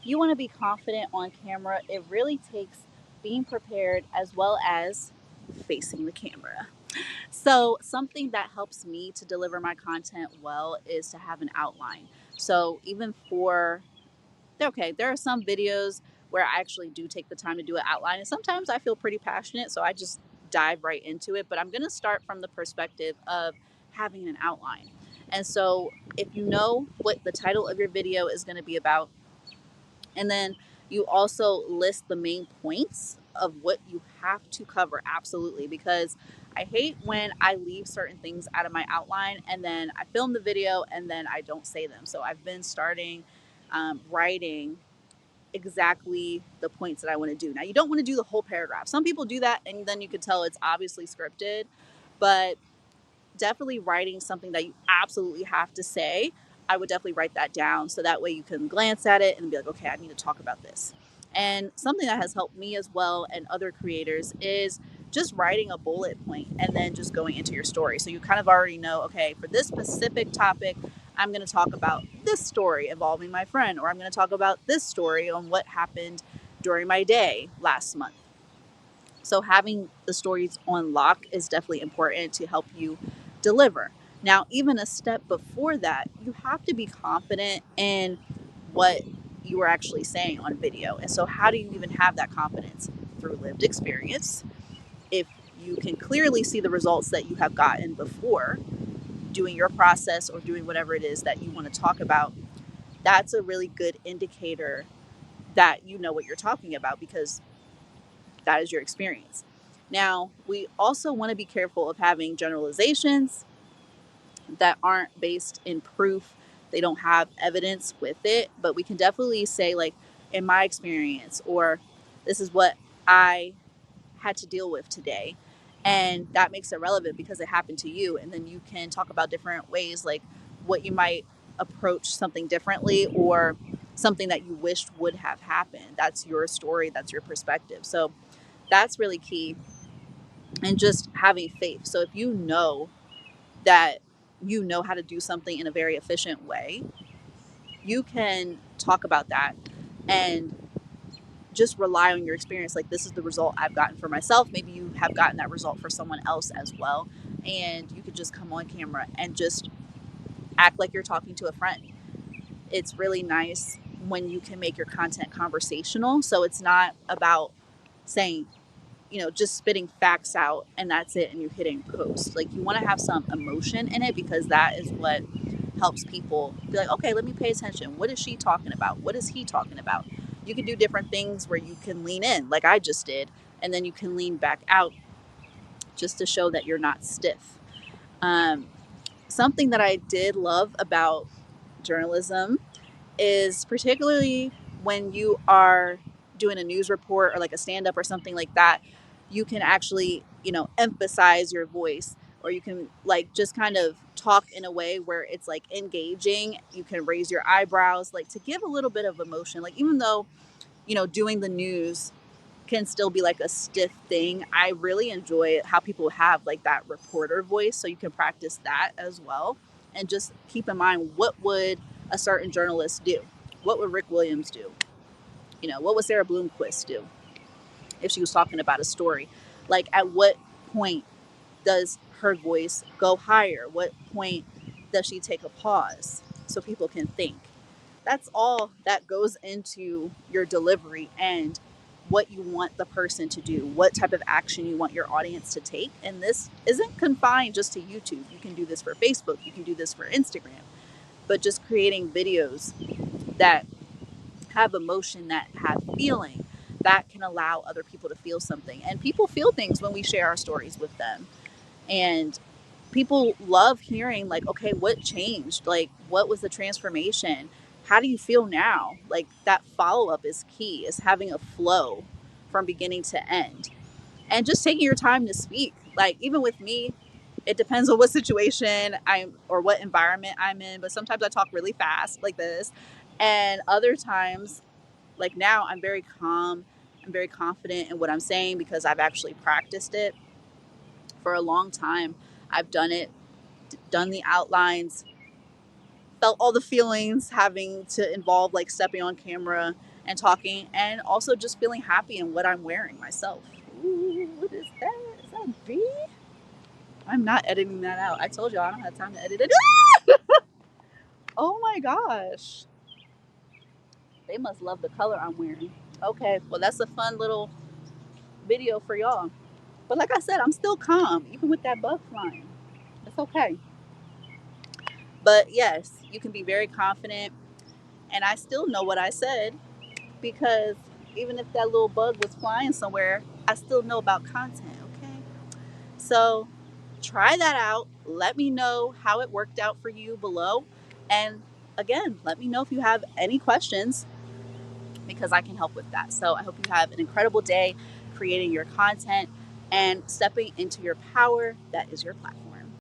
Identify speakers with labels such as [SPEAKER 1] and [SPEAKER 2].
[SPEAKER 1] if you want to be confident on camera, it really takes being prepared as well as facing the camera. So, something that helps me to deliver my content well is to have an outline. So, even for, okay, there are some videos where I actually do take the time to do an outline, and sometimes I feel pretty passionate, so I just dive right into it. But I'm going to start from the perspective of having an outline. And so, if you know what the title of your video is going to be about, and then you also list the main points of what you have to cover. Absolutely. Because I hate when I leave certain things out of my outline and then I film the video and then I don't say them. So I've been starting writing exactly the points that I want to do. Now, you don't want to do the whole paragraph. Some people do that and then you could tell it's obviously scripted, but definitely writing something that you absolutely have to say, I would definitely write that down so that way you can glance at it and be like, okay, I need to talk about this. And something that has helped me as well and other creators is just writing a bullet point and then just going into your story. So you kind of already know, okay, for this specific topic, I'm going to talk about this story involving my friend, or I'm going to talk about this story on what happened during my day last month. So having the stories on lock is definitely important to help you deliver. Now, even a step before that, you have to be confident in what you are actually saying on video. And so, how do you even have that confidence? Through lived experience. If you can clearly see the results that you have gotten before doing your process or doing whatever it is that you want to talk about, that's a really good indicator that you know what you're talking about because that is your experience. Now, we also want to be careful of having generalizations that aren't based in proof. They don't have evidence with it, but we can definitely say, like, in my experience, or this is what I had to deal with today. And that makes it relevant because it happened to you. And then you can talk about different ways, like what you might approach something differently or something that you wished would have happened. That's your story, that's your perspective. So that's really key, and just having faith. So if you know that you know how to do something in a very efficient way, you can talk about that and just rely on your experience. Like, this is the result I've gotten for myself. Maybe you have gotten that result for someone else as well. And you could just come on camera and just act like you're talking to a friend. It's really nice when you can make your content conversational. So it's not about saying, just spitting facts out and that's it and you're hitting post. Like, you want to have some emotion in it because that is what helps people be like, okay, let me pay attention. What is she talking about? What is he talking about? You can do different things where you can lean in, like I just did, and then you can lean back out just to show that you're not stiff. Um, Something that I did love about journalism is particularly when you are doing a news report or like a stand up or something like that, you can actually, emphasize your voice, or you can like just kind of talk in a way where it's like engaging. You can raise your eyebrows, like to give a little bit of emotion. Like, even though, doing the news can still be like a stiff thing, I really enjoy how people have like that reporter voice. So you can practice that as well. And just keep in mind, what would a certain journalist do? What would Rick Williams do? What would Sarah Bloomquist do if she was talking about a story? Like, at what point does her voice go higher? What point does she take a pause so people can think? That's all that goes into your delivery and what you want the person to do, what type of action you want your audience to take. And this isn't confined just to YouTube. You can do this for Facebook, you can do this for Instagram, but just creating videos that have emotion, that have feeling, that can allow other people to feel something. And people feel things when we share our stories with them. And people love hearing, like, okay, what changed? Like, what was the transformation? How do you feel now? Like, that follow up is key, is having a flow from beginning to end. And just taking your time to speak. Like, even with me, it depends on what situation I'm or what environment I'm in. But sometimes I talk really fast, like this. And other times, like now, I'm very calm. I'm very confident in what I'm saying because I've actually practiced it for a long time. I've done it, done the outlines, felt all the feelings having to involve like stepping on camera and talking, and also just feeling happy in what I'm wearing myself. Ooh, what is that? Is that a bee? I'm not editing that out. I told y'all I don't have time to edit it. Oh my gosh. They must love the color I'm wearing. Okay, well, that's a fun little video for y'all. But like I said, I'm still calm, even with that bug flying. It's okay. But yes, you can be very confident. And I still know what I said because even if that little bug was flying somewhere, I still know about content, okay? So try that out. Let me know how it worked out for you below. And again, let me know if you have any questions because I can help with that. So I hope you have an incredible day creating your content and stepping into your power that is your platform.